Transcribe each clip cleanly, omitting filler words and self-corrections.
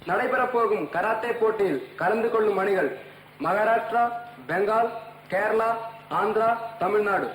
நடைபெறப் போகும் கராத்தே போட்டியில் கலந்து கொள்ளும் அணிகள் மகாராஷ்டிரா, பெங்கால், கேரளா, ஆந்திரா, தமிழ்நாடு.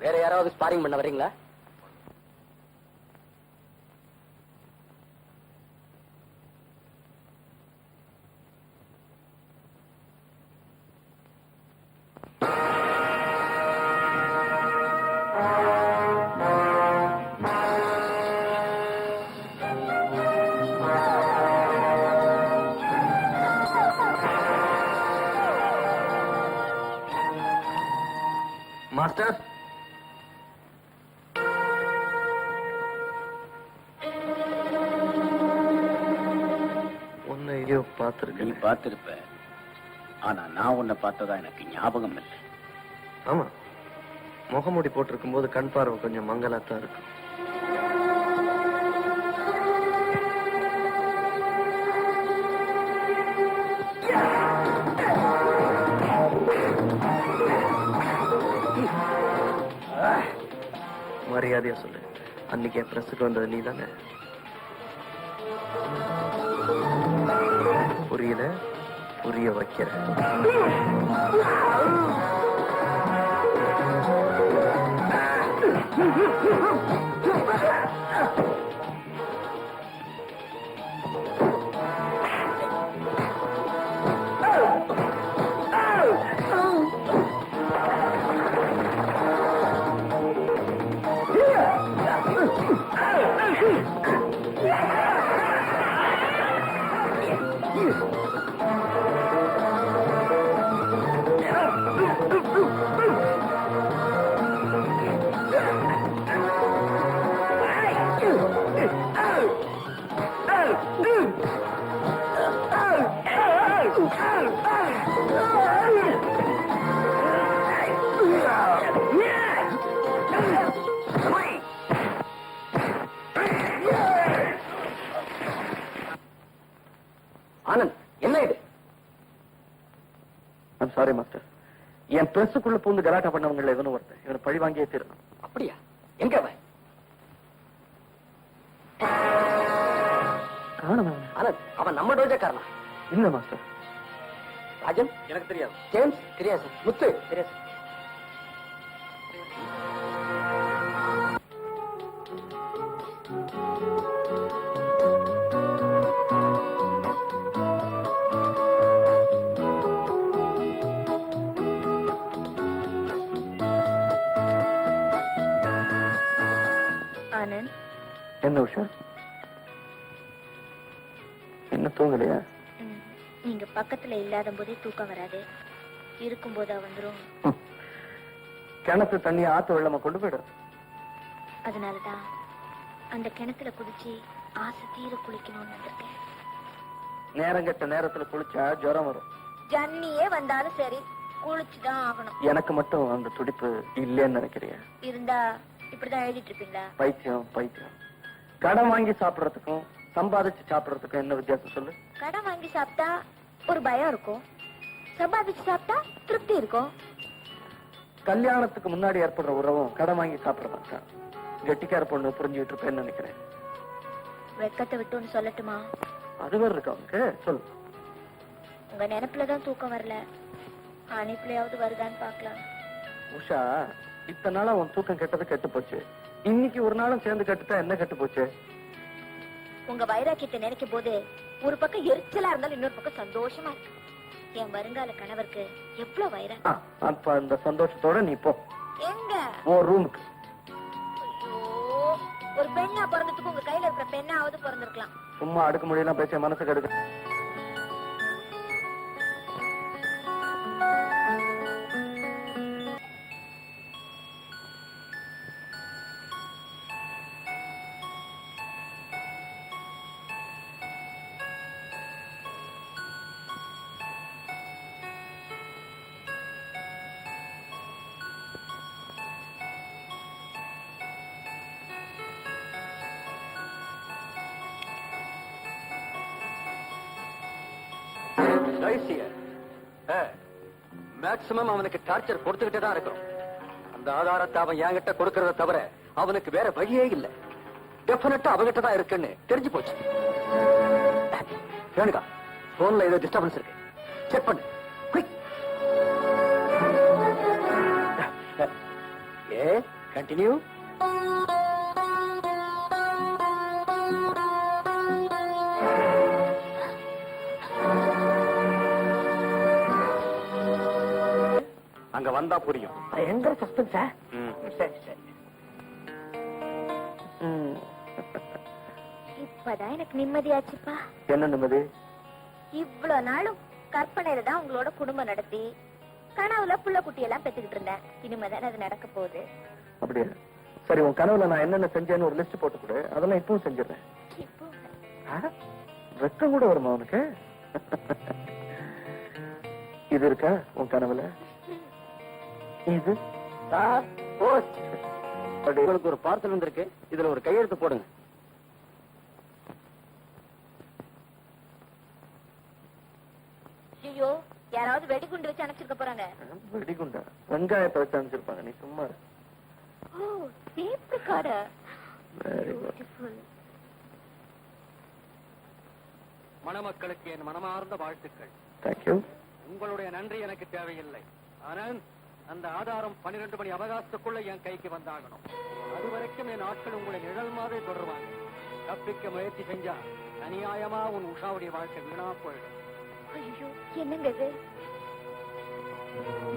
வேற யாராவது ஸ்பாரிங் பண்ண வரீங்களா? மாஸ்டர், நீ பார்த்திருப்ப, ஆனா நான் உன்னை பார்த்ததா எனக்கு ஞாபகம் இல்லை. ஆமா, முகமூடி போட்டிருக்கும் போது கண் பார்வை கொஞ்சம் மங்கலாத்தான் இருக்கும். மரியாதையா சொல்லு, அன்னைக்கு என் பிரஸுக்கு வந்தது நீ தானே? புரியல, புரிய வைக்கிறேன். ஆனந்த், என்ன இது? சாரி மாஸ்டர், என் பிரஸுக்குள்ள பூந்து கலாட்டா பண்ணவங்கள எவனும் ஒருத்தன் இவனை பழி வாங்கியே தீரணும். அப்படியா? எங்க அவன்? ஆனந்த், அவன் நம்ம டோஜக்காரனா? இல்ல மாஸ்டர். ராஜன் எனக்கு தெரியாது. ஜேம்ஸ் தெரியாது. முத்து தெரியாது. ஆனந்த், என்ன உஷா, என்ன தூங்கலையா? நீங்க பக்கத்துல இல்லாத போதே தூக்கம் வராது, இருக்கும் போதா வந்துரும். கிணத்து தண்ணி ஆத்து வெள்ளமா கொண்டு போயிடும். அதனாலதான் அந்த கிணத்துல குதிச்சு ஆசை தீர குளிக்கணும்னு வந்திருக்கேன். நேரங்கெட்ட நேரத்துல குளிச்சா ஜுரம் வரும். ஜன்னியே வந்தாலும் சரி குளிச்சுதான் ஆகணும். எனக்கு மட்டும் அந்த துடிப்பு இல்லைன்னு நினைக்கிறியா? இருந்தா இப்படிதான் எழுதிட்டு இருப்பீங்களா? பைத்தியம் பைத்தியம். கடன் வாங்கி சாப்பிடறதுக்கும் சம்பாதிச்சு சாப்பிடறதுக்கும் என்ன வித்தியாசம் சொல்லு? கடன் வாங்கி சாப்பிட்டா ஒரு பயம் இருக்கும், சம்பாதிச்சு சாப்பிட்டா திருப்தி இருக்கும். கல்யாணத்துக்கு முன்னாடி ஏற்படுற உறவும் கடன் வாங்கி சாப்பிடறதான். கெட்டிக்கார பொண்ணு புரிஞ்சுக்கிட்டு இருப்பேன்னு நினைக்கிறேன். வெக்கத்தை விட்டுன்னு சொல்லட்டுமா? அது வேற இருக்கு அவனுக்கு. சொல்லு. உங்க நினைப்புலதான் தூக்கம் வரல, அனுப்புலயாவது வருதான்னு பாக்கலாம். உஷா, இத்தனை நாளா உன் தூக்கம் கெட்டது கெட்டு போச்சு. இன்னைக்கு ஒரு நாளும் சேர்ந்து கெட்டுட்டா என்ன கெட்டு போச்சு? உங்க வைராக்கியத்தை நினைக்கும் போது ஒரு பக்கம் எரிச்சலா இருந்தாலும் இன்னொரு பக்கம் சந்தோஷமா இருக்கு. என் வருங்கால கணவருக்கு எவ்வளவு வைராக்கியம். அப்ப அந்த சந்தோஷத்தோட நீ போ. எங்க? உன் ரூமுக்கு. ஐயோ, ஒரு பெண்ணா பிறந்ததுக்கு உங்க கையில இருக்கிற பெண்ணாவது பிறந்திருக்கலாம். சும்மா அடுக்க முடியலாம் பேச மனசுக்கு எடுக்க. மேக்சிமம் அவனுக்கு டார்ச்சர் கொடுத்துக்கிட்டே தான் இருக்கும். அந்த ஆதாரத்தை அவன் என்கிட்ட கொடுக்கறத தவிர அவனுக்கு வேற வழியே இல்ல. டெபினட்டா அவகிட்ட தான் இருக்குன்னு தெரிஞ்சு போச்சு. ரேணுகா, போன்ல ஏதோ டிஸ்டர்பன்ஸ் இருக்கு, செக் பண்ணு. குயிக். கண்டினியூ. அங்க வந்தா புரியும். பயங்கர சஸ்பென்ஸா? சரி சரி. இப்பதான் எனக்கு நிம்மதியாச்சுப்பா. என்ன நிம்மதி? இவ்வளவு நாளும் கற்பனையில தான் உங்களோட குடும்பம் நடத்தி கனவுல புள்ள குட்டி எல்லாம் பெத்துக்கிட்டு இருந்தேன். இனிமேதான் அது நடக்க போகுது. அப்படியா? சரி, உன் கனவுல நான் என்னென்ன செஞ்சேன்னு ஒரு லிஸ்ட் போட்டு கொடு. அதெல்லாம் இப்பவும் செஞ்சிடறேன். இப்போ வெக்கம் கூட வருமா உனக்கு? இது இருக்கா உன் கனவுல? இது உங்களுக்கு ஒரு பார்சல் வந்திருக்கு, இதுல ஒரு கையெழுத்து போடுங்க. ஐயோ, யாராவது வெடிகுண்டு வச்சு அனுப்பிச்சிருக்க போறாங்க. வெடிகுண்டா? வெங்காயத்தை வச்சு அனுப்பிச்சிருப்பாங்க. நீ சும்மா இரு. ஓ, டேப் ரெக்கார்டர். Very good. மணமக்களுக்கு என் மனமார்ந்த வாழ்த்துக்கள். Thank you. உங்களுடைய நன்றி எனக்கு தேவையில்லை. ஆனால் அந்த ஆதாரம் 12 மணி அவகாசத்துக்குள்ள என் கைக்கு வந்தாகணும். அது வரைக்கும் என் ஆட்கள் உங்களை நிழல் மாதிரி தொடருவாங்க. தப்பிக்க முயற்சி செஞ்சா அநியாயமா உன் உஷாவுடைய வாழ்க்கை வீணா போயிடும். ஐயோ, என்னங்க இது?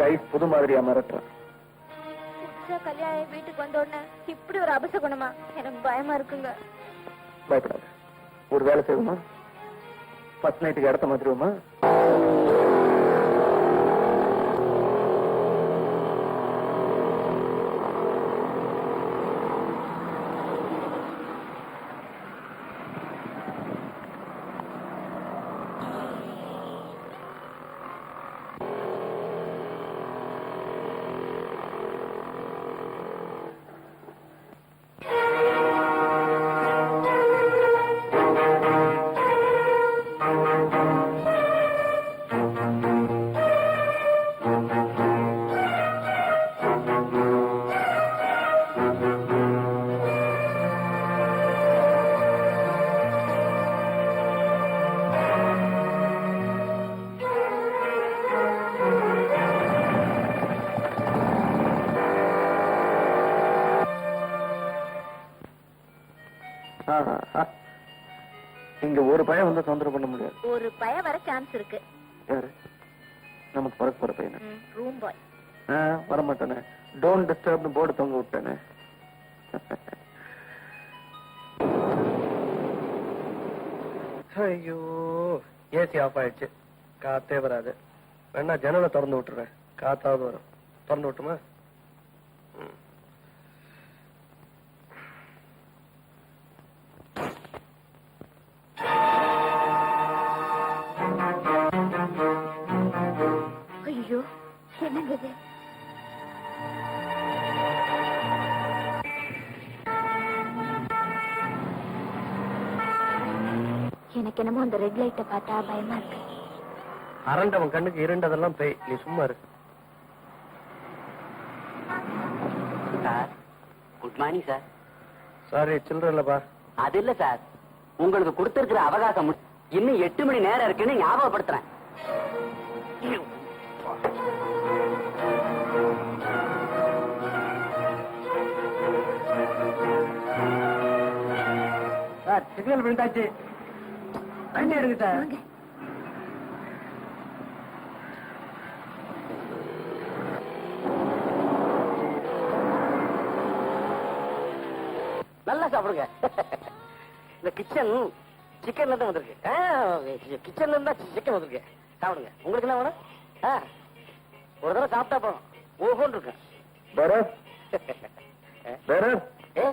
டைஸ் புது மாதிரியா மிரட்டுறான். புதுசா கல்யாணம் வீட்டுக்கு வந்த உடனே இப்படி ஒரு அபசகுணமா? எனக்கு பயமா இருக்குங்க. பயப்படாத. ஒரு வேலை செய்வோமா? ஃபர்ஸ்ட் நைட்டுக்கு இடத்த மாத்திருவோமா? இங்க ஒரு பையன் வந்து தொந்தரவு பண்ண முடியாது. ஒரு பய வர சான்ஸ் இருக்கு. யாரு? நமக்கு பிறகு போற பையன். Room boy. வரமாட்டானே. டோன்ட் டிஸ்டர்ப் போர்டு தொங்க விட்டானே. ஐயோ, ஏசி ஆஃப் ஆயிடுச்சு. காத்தே வராது. வேணா ஜன்னலை திறந்து விட்டுறேன், காத்தாவது வரும். திறந்து விட்டுமா? எனக்கு என்னமோ அந்த ரெட் லைட்டை பார்த்தா பயமா இருக்கு. அரண்டவன் கண்ணுக்கு இருண்டதெல்லாம் பேய். நீ சும்மா இரு. Sir good morning sir. Sorry, சில்லற இல்லப்பா. அது இல்ல சார், உங்களுக்கு கொடுத்திருக்கிற அவகாசம் இன்னும் 8 மணி நேரம் இருக்குன்னு ஞாபகப்படுத்துறேன். Sir, signal விழுந்தாச்சு. தண்ணி எடுங்க சார். வாங்க. நல்லா சாப்பிடுங்க. இந்த கிச்சன் சிக்கன்ல தான் வந்திருக்கு. கிச்சன்ல இருந்தா சிக்கன் வந்திருக்கு. சாப்பிடுங்க. உங்களுக்கு என்ன வேணும்? ஒரு தடவை சாப்பிட்டா போதும், ஓஹோன்னு இருக்கு. ஏ,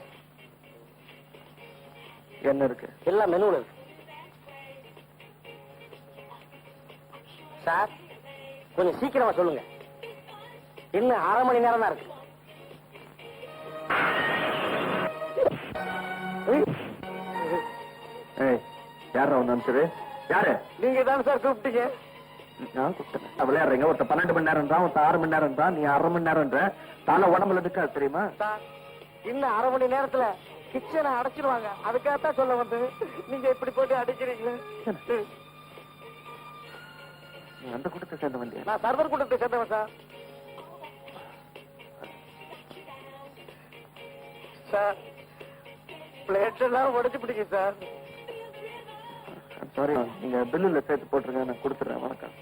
என்ன இருக்கு? எல்லாம் மெனுல இருக்கு. சார், கொஞ்சம் சீக்கிரமா சொல்லுங்க. இன்னும் 1/2 மணி நேரம் தான் இருக்கு. யாரா வந்து அனுப்பிச்சது? யாரு? நீங்க தான் சார் கூப்பிட்டீங்க. நான் கூப்பிட்டேன். விளையாடுறீங்க. ஒருத்த 12 மணி நேரம் தான், ஒருத்த 6 மணி நேரம் தான், நீ 1/2 மணி நேரம் தலை உடம்புல இருக்கா தெரியுமா? சார், இன்னும் 1/2 மணி நேரத்துல கிச்சனை அடைச்சிருவாங்க. அதுக்காகத்தான் சொல்ல வந்து நீங்க இப்படி போட்டு அடிக்கிறீங்களே. நீ அந்த கூட்டத்தை சேர்ந்த வண்டியா? நான் சர்வர் கூட்டத்தை சேர்ந்தவன் சார். சார், பிளேட் எல்லாம் உடைச்சு பிடிங்க சார். சாரி, நீங்க பில்லுல சேர்த்து போட்டுருங்க, நான் கொடுத்துறேன். வணக்கம்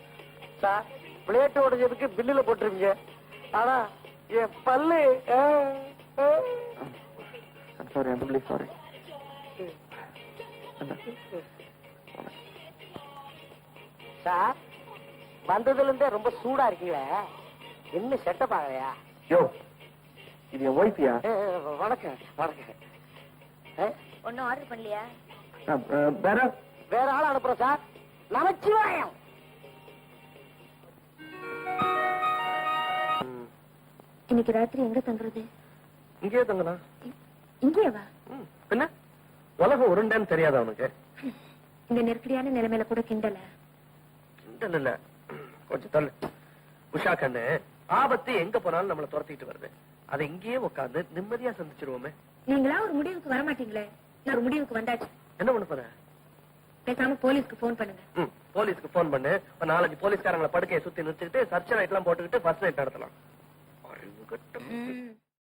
சார். பிளேட் உடைஞ்சதுக்கு பில்லுல போட்டுருவீங்க, ஆனா என் பல்லு sorry, I'm really sorry. Sir, வந்ததுல இருந்தே ரொம்ப சூடா இருக்கீங்களே, என்ன செட்டப் ஆகலையா? யோ, இது என் ஒய்ஃபியா? வணக்கம் வணக்கம். ஒன்னும் ஆர்டர் பண்ணலையா? வேற வேற ஆள் அனுப்புறோம் சார். நமச்சிவாயம். இன்னைக்கு ராத்திரி எங்க தங்குறது? இங்கேயே தங்கனா? இங்கேயே வா. என்ன உலகம் உருண்டேன்னு தெரியாத அவனுக்கு? இந்த நெருக்கடியான நிலைமையில கூட கிண்டல. கிண்டல் இல்ல, கொஞ்சம் தள்ளு. உஷா கண்ணு, ஆபத்து எங்க போனாலும் நம்மளை துரத்திட்டு வருது. அதை இங்கேயே உட்காந்து நிம்மதியா சந்திச்சிருவோமே. நீங்களா ஒரு முடிவுக்கு வர மாட்டீங்களே? நான் ஒரு முடிவுக்கு வந்தாச்சு. என்ன பண்ண போற? பேசாம போலீஸ்க்கு போன் பண்ணுங்க. போலீஸ்க்கு போன் பண்ணு. 4-5 போலீஸ்காரங்களை படுக்கையை சுத்தி நிறுத்திட்டு சர்ச்சை லைட் எல்லாம் போட்டுக்கிட்டு ஃபர்ஸ்ட் நைட் நடத்தலாம். அறிவு கட்டம்.